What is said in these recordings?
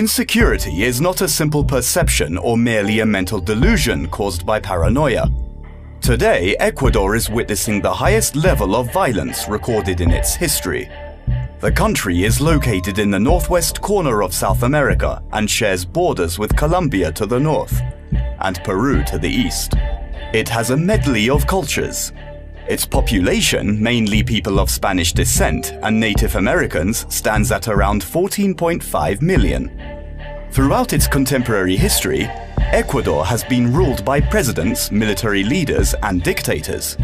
Insecurity is not a simple perception or merely a mental delusion caused by paranoia. Today, Ecuador is witnessing the highest level of violence recorded in its history. The country is located in the northwest corner of South America and shares borders with Colombia to the north and Peru to the east. It has a medley of cultures. Its population, mainly people of Spanish descent and Native Americans, stands at around 14.5 million. Throughout its contemporary history, Ecuador has been ruled by presidents, military leaders, and dictators.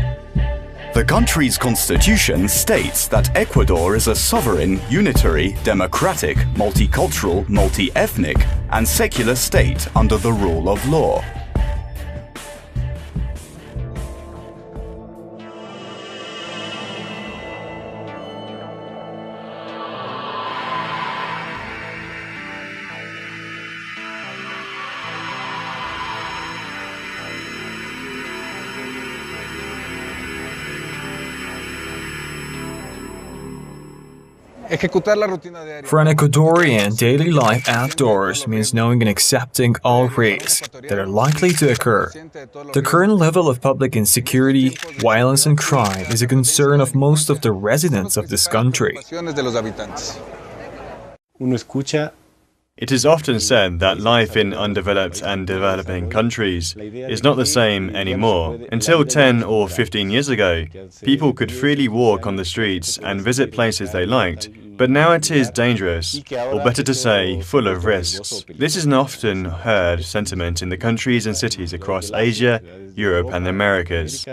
The country's constitution states that Ecuador is a sovereign, unitary, democratic, multicultural, multi-ethnic, and secular state under the rule of law. For an Ecuadorian, daily life outdoors means knowing and accepting all risks that are likely to occur. The current level of public insecurity, violence and crime is a concern of most of the residents of this country. It is often said that life in undeveloped and developing countries is not the same anymore. Until 10 or 15 years ago, people could freely walk on the streets and visit places they liked, but now it is dangerous, or better to say, full of risks. This is an often heard sentiment in the countries and cities across Asia, Europe and the Americas.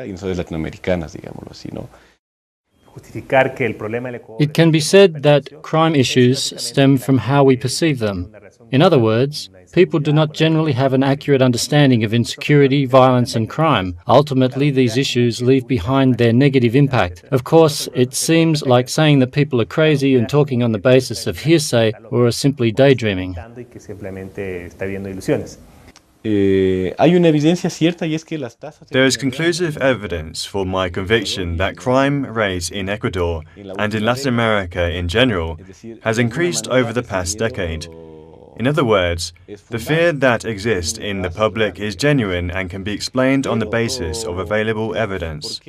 It can be said that crime issues stem from how we perceive them. In other words, people do not generally have an accurate understanding of insecurity, violence and crime. Ultimately, these issues leave behind their negative impact. Of course, it seems like saying that people are crazy and talking on the basis of hearsay or are simply daydreaming. There is conclusive evidence for my conviction that crime rate in Ecuador and in Latin America in general has increased over the past decade. In other words, the fear that exists in the public is genuine and can be explained on the basis of available evidence.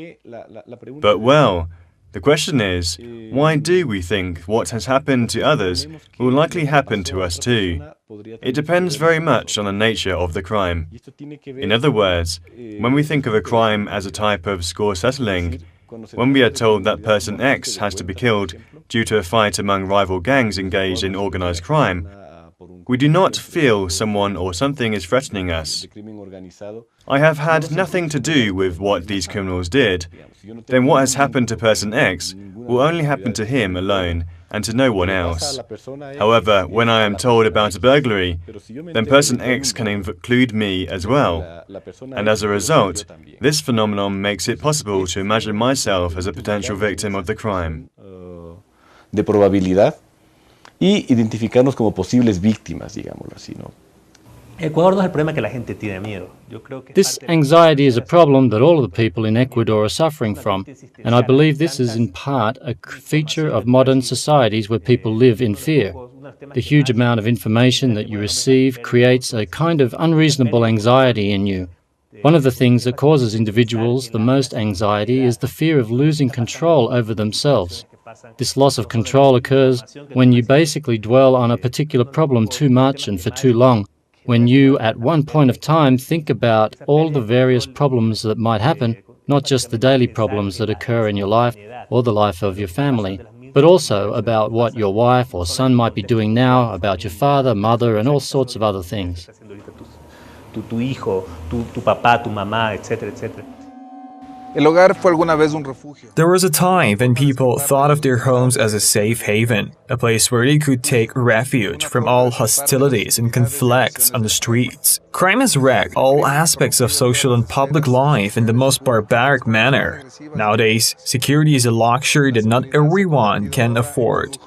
But well, the question is, why do we think what has happened to others will likely happen to us too? It depends very much on the nature of the crime. In other words, when we think of a crime as a type of score settling, when we are told that person X has to be killed due to a fight among rival gangs engaged in organized crime, we do not feel someone or something is threatening us. I have had nothing to do with what these criminals did. Then what has happened to person X will only happen to him alone and to no one else. However, when I am told about a burglary, then person X can include me as well. And as a result, this phenomenon makes it possible to imagine myself as a potential victim of the crime. Y identificarnos como posibles víctimas, digámoslo así, ¿no? This anxiety is a problem that all of the people in Ecuador are suffering from, and I believe this is in part a feature of modern societies where people live in fear. The huge amount of information that you receive creates a kind of unreasonable anxiety in you. One of the things that causes individuals the most anxiety is the fear of losing control over themselves. This loss of control occurs when you basically dwell on a particular problem too much and for too long. When you, at one point of time, think about all the various problems that might happen, not just the daily problems that occur in your life or the life of your family, but also about what your wife or son might be doing now, about your father, mother, and all sorts of other things. There was a time when people thought of their homes as a safe haven, a place where they could take refuge from all hostilities and conflicts on the streets. Crime has wrecked all aspects of social and public life in the most barbaric manner. Nowadays, security is a luxury that not everyone can afford.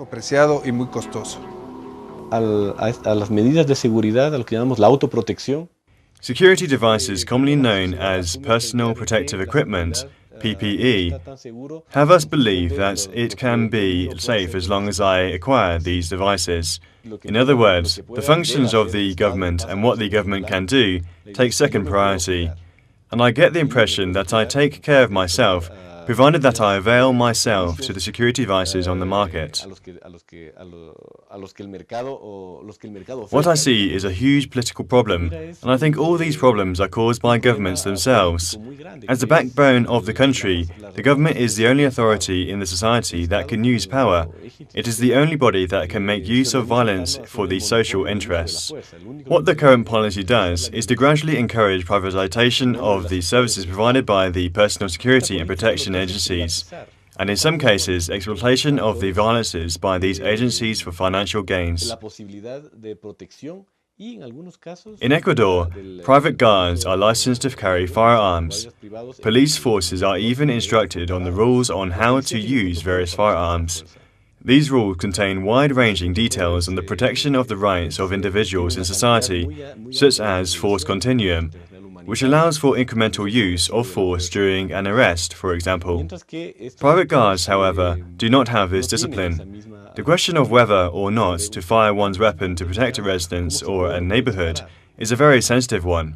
A las medidas de seguridad, a lo que llamamos la autoprotección. Security devices, commonly known as personal protective equipment, PPE, have us believe that it can be safe as long as I acquire these devices. In other words, the functions of the government and what the government can do take second priority. And I get the impression that I take care of myself, provided that I avail myself to the security devices on the market. What I see is a huge political problem, and I think all these problems are caused by governments themselves. As the backbone of the country, the government is the only authority in the society that can use power. It is the only body that can make use of violence for the social interests. What the current policy does is to gradually encourage privatization of the services provided by the personal security and protection agencies, and in some cases, exploitation of the violences by these agencies for financial gains. In Ecuador, private guards are licensed to carry firearms. Police forces are even instructed on the rules on how to use various firearms. These rules contain wide-ranging details on the protection of the rights of individuals in society, such as force continuum, which allows for incremental use of force during an arrest, for example. Private guards, however, do not have this discipline. The question of whether or not to fire one's weapon to protect a residence or a neighborhood is a very sensitive one.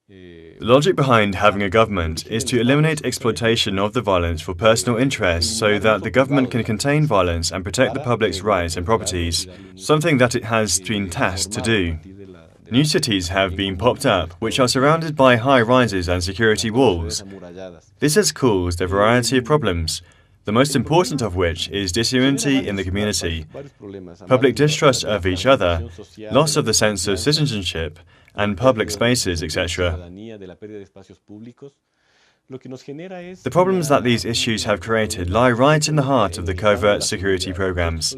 The logic behind having a government is to eliminate exploitation of the violence for personal interests so that the government can contain violence and protect the public's rights and properties, something that it has been tasked to do. New cities have been popped up, which are surrounded by high rises and security walls. This has caused a variety of problems, the most important of which is disunity in the community, public distrust of each other, loss of the sense of citizenship, and public spaces, etc. The problems that these issues have created lie right in the heart of the covert security programs.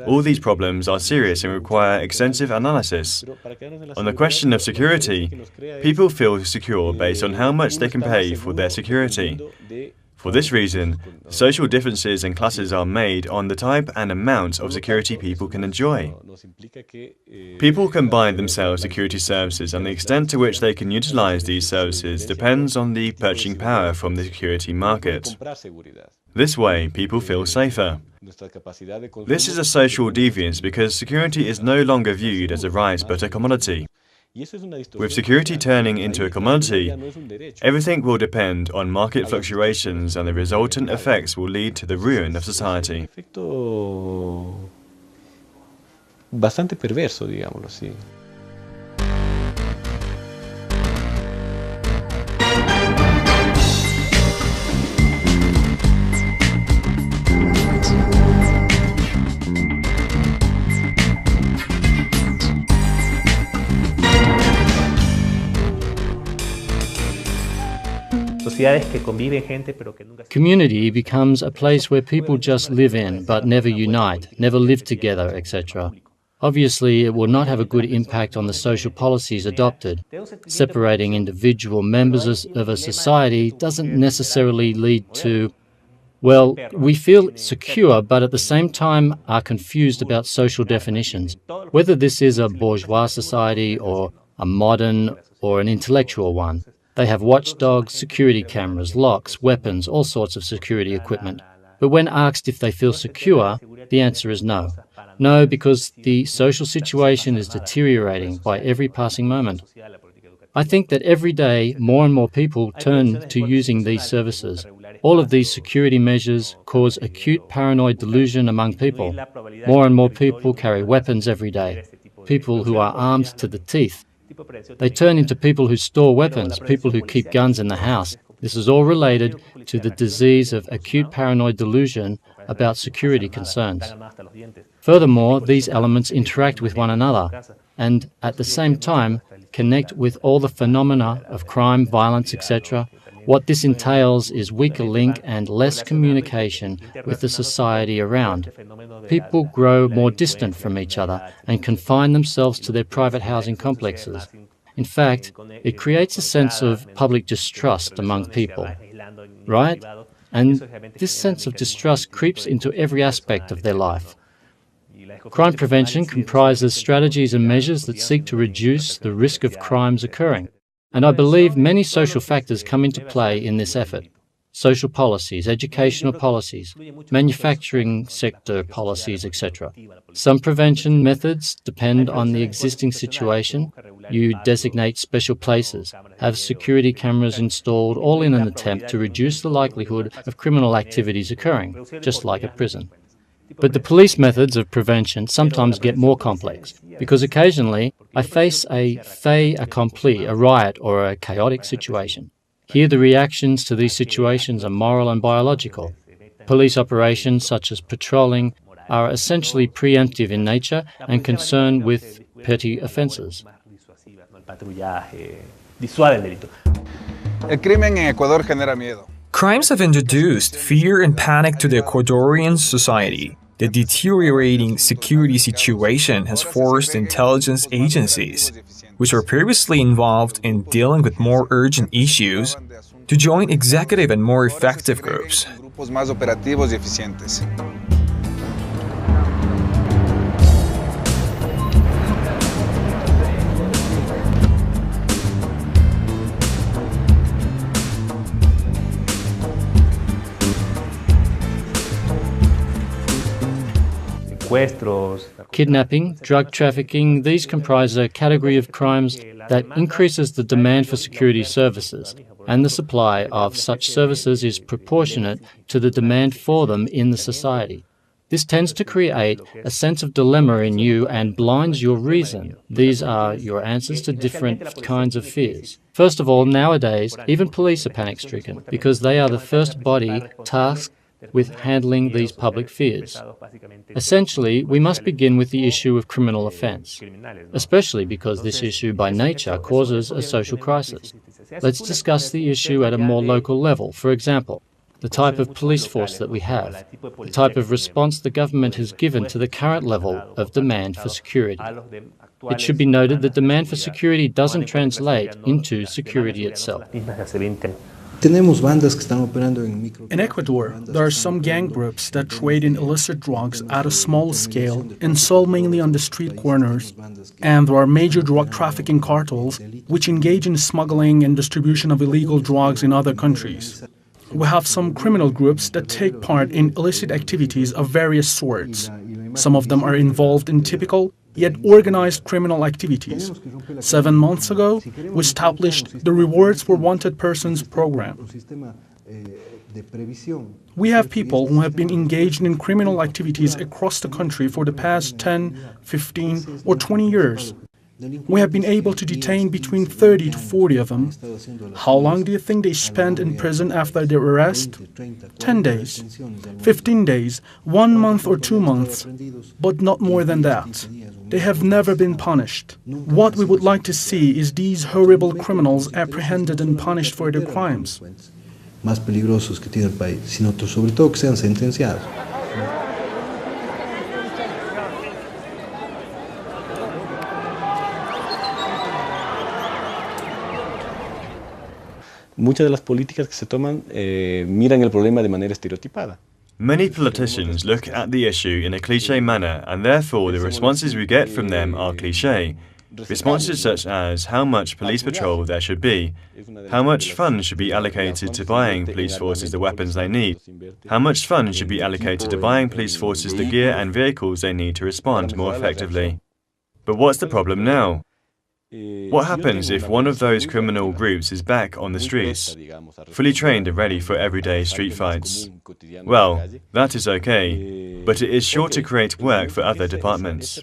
All these problems are serious and require extensive analysis. On the question of security, people feel secure based on how much they can pay for their security. For this reason, social differences and classes are made on the type and amount of security people can enjoy. People can buy themselves security services, and the extent to which they can utilize these services depends on the purchasing power from the security market. This way, people feel safer. This is a social deviance because security is no longer viewed as a right but a commodity. With security turning into a commodity, everything will depend on market fluctuations, and the resultant effects will lead to the ruin of society. Bastante perverso, digámoslo así. Community becomes a place where people just live in, but never unite, never live together, etc. Obviously, it will not have a good impact on the social policies adopted. Separating individual members of a society doesn't necessarily lead to, well, we feel secure, but at the same time are confused about social definitions, whether this is a bourgeois society or a modern or an intellectual one. They have watchdogs, security cameras, locks, weapons, all sorts of security equipment. But when asked if they feel secure, the answer is no. No, because the social situation is deteriorating by every passing moment. I think that every day more and more people turn to using these services. All of these security measures cause acute paranoid delusion among people. More and more people carry weapons every day, people who are armed to the teeth. They turn into people who store weapons, people who keep guns in the house. This is all related to the disease of acute paranoid delusion about security concerns. Furthermore, these elements interact with one another and, at the same time, connect with all the phenomena of crime, violence, etc. What this entails is weaker link and less communication with the society around. People grow more distant from each other and confine themselves to their private housing complexes. In fact, it creates a sense of public distrust among people, right? And this sense of distrust creeps into every aspect of their life. Crime prevention comprises strategies and measures that seek to reduce the risk of crimes occurring. And I believe many social factors come into play in this effort. Social policies, educational policies, manufacturing sector policies, etc. Some prevention methods depend on the existing situation. You designate special places, have security cameras installed, all in an attempt to reduce the likelihood of criminal activities occurring, just like a prison. But the police methods of prevention sometimes get more complex, because occasionally I face a fait accompli, a riot or a chaotic situation. Here the reactions to these situations are moral and biological. Police operations such as patrolling are essentially preemptive in nature and concerned with petty offences. Crimes have introduced fear and panic to the Ecuadorian society. The deteriorating security situation has forced intelligence agencies, which were previously involved in dealing with more urgent issues, to join executive and more effective groups. Kidnapping, drug trafficking, these comprise a category of crimes that increases the demand for security services, and the supply of such services is proportionate to the demand for them in the society. This tends to create a sense of dilemma in you and blinds your reason. These are your answers to different kinds of fears. First of all, nowadays, even police are panic-stricken because they are the first body tasked with handling these public fears. Essentially, we must begin with the issue of criminal offence, especially because this issue by nature causes a social crisis. Let's discuss the issue at a more local level. For example, the type of police force that we have, the type of response the government has given to the current level of demand for security. It should be noted that demand for security doesn't translate into security itself. In Ecuador, there are some gang groups that trade in illicit drugs at a small scale and sell mainly on the street corners. And there are major drug trafficking cartels which engage in smuggling and distribution of illegal drugs in other countries. We have some criminal groups that take part in illicit activities of various sorts. Some of them are involved in typical yet organized criminal activities. 7 months ago, we established the Rewards for Wanted Persons program. We have people who have been engaged in criminal activities across the country for the past 10, 15, or 20 years. We have been able to detain between 30 to 40 of them. How long do you think they spend in prison after their arrest? 10 days, 15 days, 1 month or 2 months, but not more than that. They have never been punished. What we would like to see is these horrible criminals apprehended and punished for their crimes. Más peligrosos que tiene el país, sino sobre todo que sean sentenciados. Muchas de las políticas que se toman miran el problema de manera estereotipada. Many politicians look at the issue in a cliché manner, and therefore the responses we get from them are cliché. Responses such as how much police patrol there should be, how much funds should be allocated to buying police forces the weapons they need, how much funds should be allocated to buying police forces the gear and vehicles they need to respond more effectively. But what's the problem now? What happens if one of those criminal groups is back on the streets, fully trained and ready for everyday street fights? Well, that is okay, but it is sure to create work for other departments.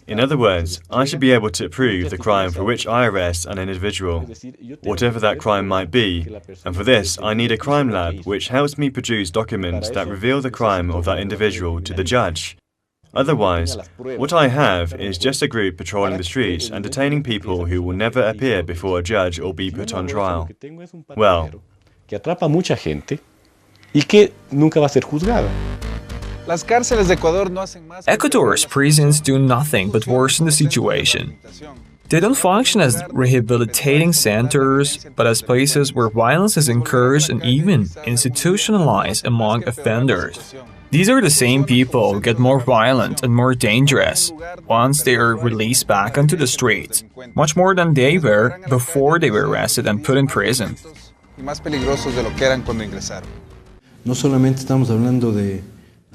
In other words, I should be able to prove the crime for which I arrest an individual, whatever that crime might be, and for this I need a crime lab which helps me produce documents that reveal the crime of that individual to the judge. Otherwise, what I have is just a group patrolling the streets and detaining people who will never appear before a judge or be put on trial. Well, que atrapa mucha gente y que nunca va a ser juzgada. Ecuador's prisons do nothing but worsen the situation. They don't function as rehabilitating centers, but as places where violence is encouraged and even institutionalized among offenders. These are the same people who get more violent and more dangerous once they are released back onto the streets, much more than they were before they were arrested and put in prison. No solamente estamos hablando de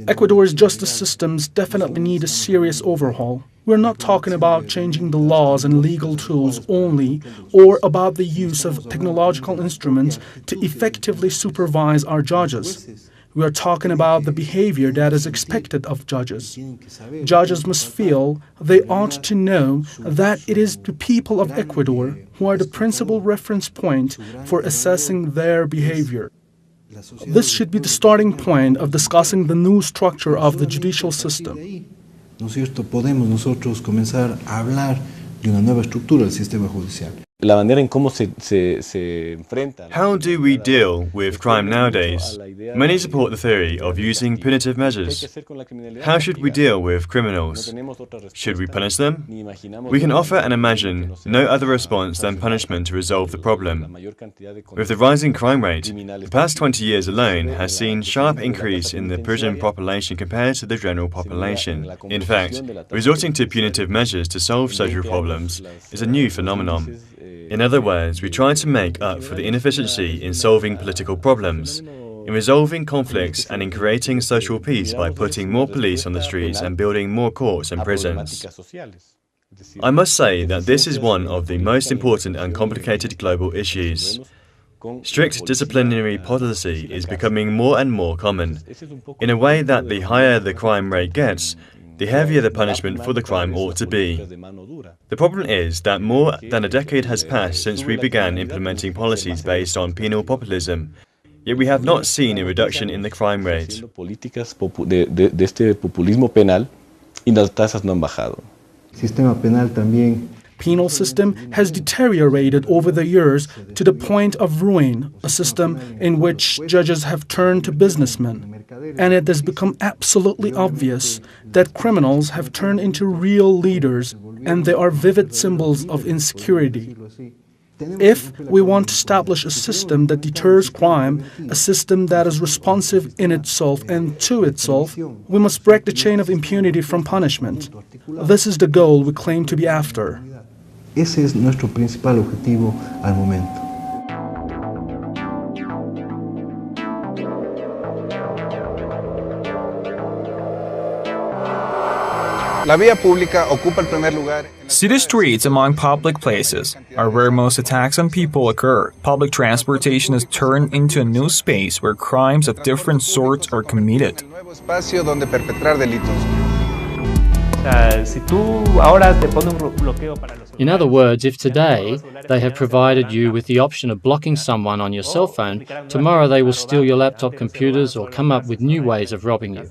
Ecuador's justice systems definitely need a serious overhaul. We're not talking about changing the laws and legal tools only, or about the use of technological instruments to effectively supervise our judges. We are talking about the behavior that is expected of judges. Judges must feel, they ought to know, that it is the people of Ecuador who are the principal reference point for assessing their behavior. This should be the starting point of discussing the new structure of the judicial system. ¿No es cierto? Podemos nosotros comenzar a hablar de una nueva estructura del sistema judicial. La manera en cómo se enfrenta. How do we deal with crime nowadays? Many support the theory of using punitive measures. How should we deal with criminals? Should we punish them? We can offer and imagine no other response than punishment to resolve the problem. With the rising crime rate, the past 20 years alone has seen sharp increase in the prison population compared to the general population. In fact, resorting to punitive measures to solve social problems is a new phenomenon. In other words, we try to make up for the inefficiency in solving political problems, in resolving conflicts and in creating social peace by putting more police on the streets and building more courts and prisons. I must say that this is one of the most important and complicated global issues. Strict disciplinary policy is becoming more and more common, in a way that the higher the crime rate gets, the heavier the punishment for the crime ought to be. The problem is that more than a decade has passed since we began implementing policies based on penal populism, yet we have not seen a reduction in the crime rate. Políticas de este populismo penal y las tasas no han bajado. Sistema penal también. Penal system has deteriorated over the years to the point of ruin, a system in which judges have turned to businessmen. And it has become absolutely obvious that criminals have turned into real leaders, and they are vivid symbols of insecurity. If we want to establish a system that deters crime, a system that is responsive in itself and to itself, we must break the chain of impunity from punishment. This is the goal we claim to be after. Ese es nuestro principal objetivo al momento. La vía pública ocupa el primer lugar. City streets among public places are where most attacks on people occur. Public transportation is turned into a new space where crimes of different sorts are committed. Nuevo espacio donde perpetrar delitos. In other words, if today they have provided you with the option of blocking someone on your cell phone, tomorrow they will steal your laptop computers or come up with new ways of robbing you.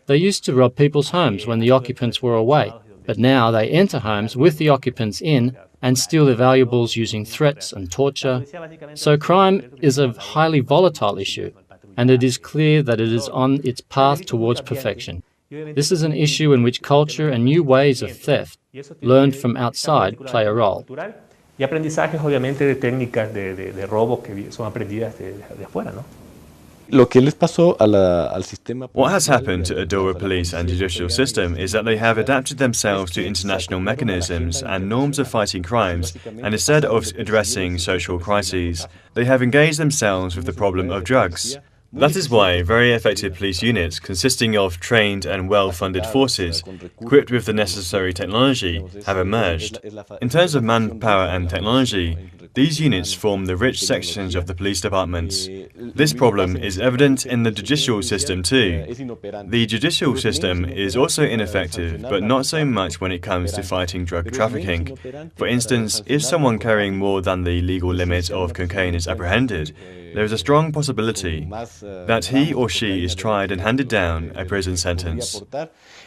They used to rob people's homes when the occupants were away, but now they enter homes with the occupants in and steal their valuables using threats and torture. So crime is a highly volatile issue, and it is clear that it is on its path towards perfection. This is an issue in which culture and new ways of theft, learned from outside, play a role. Y aprendizajes, obviamente, de técnicas de robo que son aprendidas de afuera, ¿no? What has happened to Ecuador police and judicial system is that they have adapted themselves to international mechanisms and norms of fighting crimes, and instead of addressing social crises, they have engaged themselves with the problem of drugs. That is why very effective police units, consisting of trained and well-funded forces, equipped with the necessary technology, have emerged. In terms of manpower and technology, these units form the rich sections of the police departments. This problem is evident in the judicial system too. The judicial system is also ineffective, but not so much when it comes to fighting drug trafficking. For instance, if someone carrying more than the legal limit of cocaine is apprehended, there is a strong possibility that he or she is tried and handed down a prison sentence.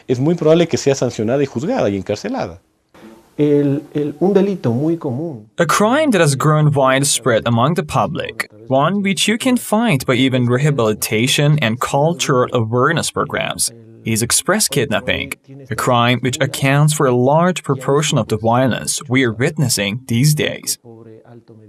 Es muy probable que sea sancionada y juzgada y encarcelada. A crime that has grown widespread among the public, one which you can fight by even rehabilitation and cultural awareness programs, is express kidnapping, a crime which accounts for a large proportion of the violence we are witnessing these days.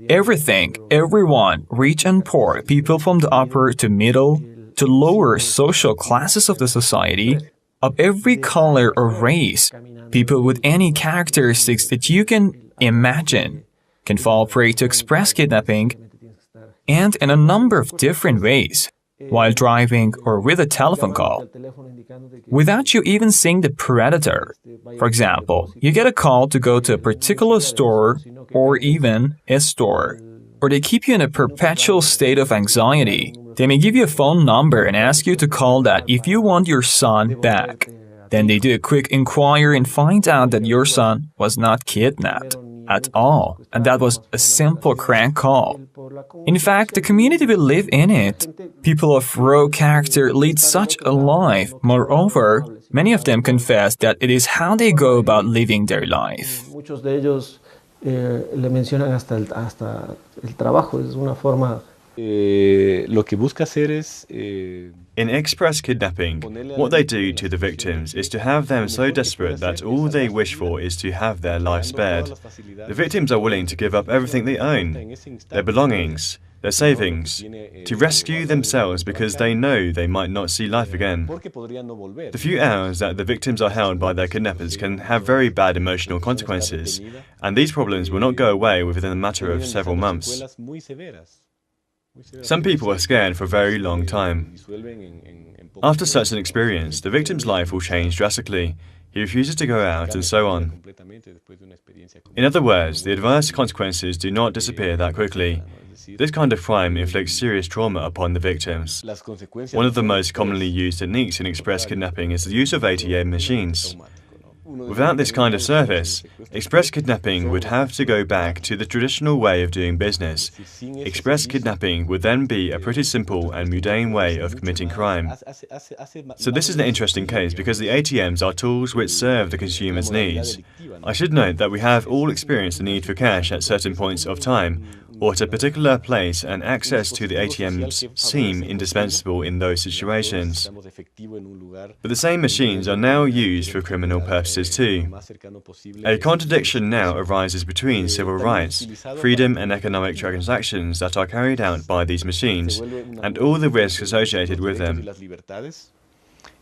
Everything, everyone, rich and poor, people from the upper to middle to lower social classes of the society, of every color or race, people with any characteristics that you can imagine can fall prey to express kidnapping, and in a number of different ways, while driving or with a telephone call, without you even seeing the predator. For example, you get a call to go to a particular store or even a store, or they keep you in a perpetual state of anxiety. They may give you a phone number and ask you to call that if you want your son back. Then they do a quick inquiry and find out that your son was not kidnapped at all, and that was a simple crank call. In fact, the community we live in it, people of raw character lead such a life. Moreover, many of them confess that it is how they go about living their life. Muchos de ellos le mencionan hasta el trabajo, es una forma. Lo que busca hacer es In express kidnapping, what they do to the victims is to have them so desperate that all they wish for is to have their life spared. The victims are willing to give up everything they own, their belongings, their savings, to rescue themselves because they know they might not see life again. The few hours that the victims are held by their kidnappers can have very bad emotional consequences, and these problems will not go away within a matter of several months. Some people are scared for a very long time. After such an experience, the victim's life will change drastically. He refuses to go out and so on. In other words, the adverse consequences do not disappear that quickly. This kind of crime inflicts serious trauma upon the victims. One of the most commonly used techniques in express kidnapping is the use of ATM machines. Without this kind of service, express kidnapping would have to go back to the traditional way of doing business. Express kidnapping would then be a pretty simple and mundane way of committing crime. So this is an interesting case because the ATMs are tools which serve the consumer's needs. I should note that we have all experienced the need for cash at certain points of time, or at a particular place, and access to the ATMs seem indispensable in those situations. But the same machines are now used for criminal purposes too. A contradiction now arises between civil rights, freedom and economic transactions that are carried out by these machines, and all the risks associated with them.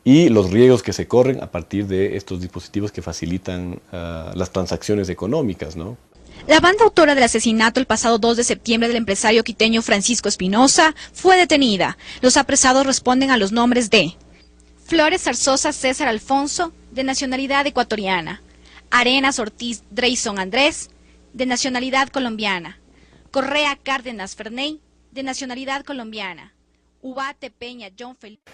Y los riesgos que se corren a partir de estos dispositivos que facilitan las transacciones económicas, ¿no? La banda autora del asesinato el pasado 2 de septiembre del empresario quiteño Francisco Espinosa fue detenida. Los apresados responden a los nombres de Flores Zarzosa César Alfonso, de nacionalidad ecuatoriana; Arenas Ortiz Dreyson Andrés, de nacionalidad colombiana; Correa Cárdenas Ferney, de nacionalidad colombiana; Ubate Peña John Felipe.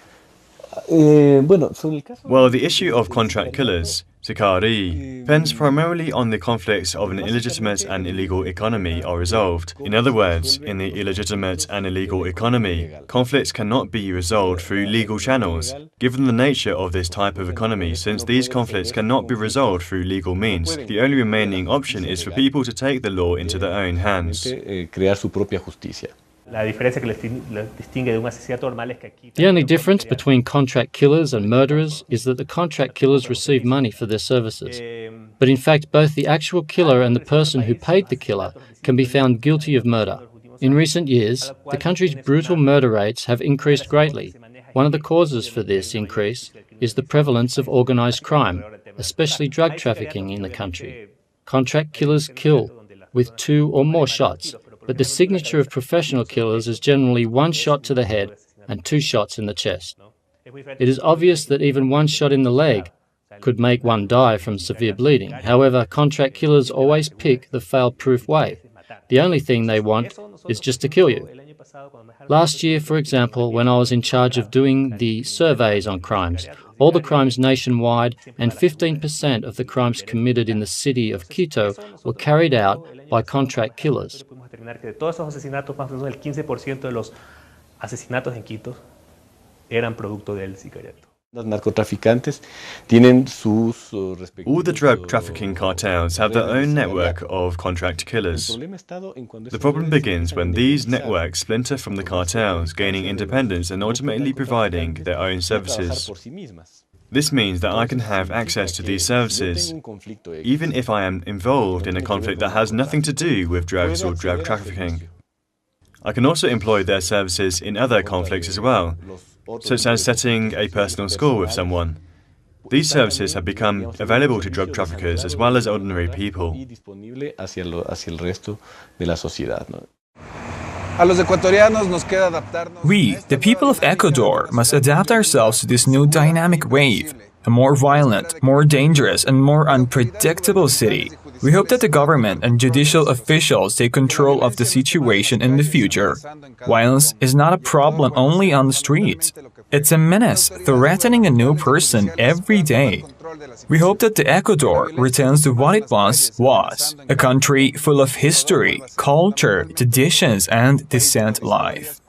Well, the issue of contract killers, Insecurity, depends primarily on the conflicts of an illegitimate and illegal economy are resolved. In other words, in the illegitimate and illegal economy, conflicts cannot be resolved through legal channels. Given the nature of this type of economy, since these conflicts cannot be resolved through legal means, the only remaining option is for people to take the law into their own hands. Crear su propia justicia. The only difference between contract killers and murderers is that the contract killers receive money for their services. But in fact, both the actual killer and the person who paid the killer can be found guilty of murder. In recent years, the country's brutal murder rates have increased greatly. One of the causes for this increase is the prevalence of organized crime, especially drug trafficking in the country. Contract killers kill with 2 or more shots, but the signature of professional killers is generally 1 shot to the head and 2 shots in the chest. It is obvious that even 1 shot in the leg could make one die from severe bleeding. However, contract killers always pick the fail-proof way. The only thing they want is just to kill you. Last year, for example, when I was in charge of doing the surveys on crimes, all the crimes nationwide and 15% of the crimes committed in the city of Quito were carried out by contract killers. De todos esos asesinatos, más o menos el 15% de los asesinatos en Quito eran producto del sicariato. Los narcotraficantes tienen sus All the drug trafficking cartels have their own network of contract killers. The problem begins when these networks splinter from the cartels, gaining independence and ultimately providing their own services. This means that I can have access to these services, even if I am involved in a conflict that has nothing to do with drugs or drug trafficking. I can also employ their services in other conflicts as well, such as setting a personal score with someone. These services have become available to drug traffickers as well as ordinary people. We, the people of Ecuador, must adapt ourselves to this new dynamic wave, a more violent, more dangerous, and more unpredictable city. We hope that the government and judicial officials take control of the situation in the future. Violence is not a problem only on the streets. It's a menace threatening a new person every day. We hope that the Ecuador returns to what it once was, a country full of history, culture, traditions, and decent life.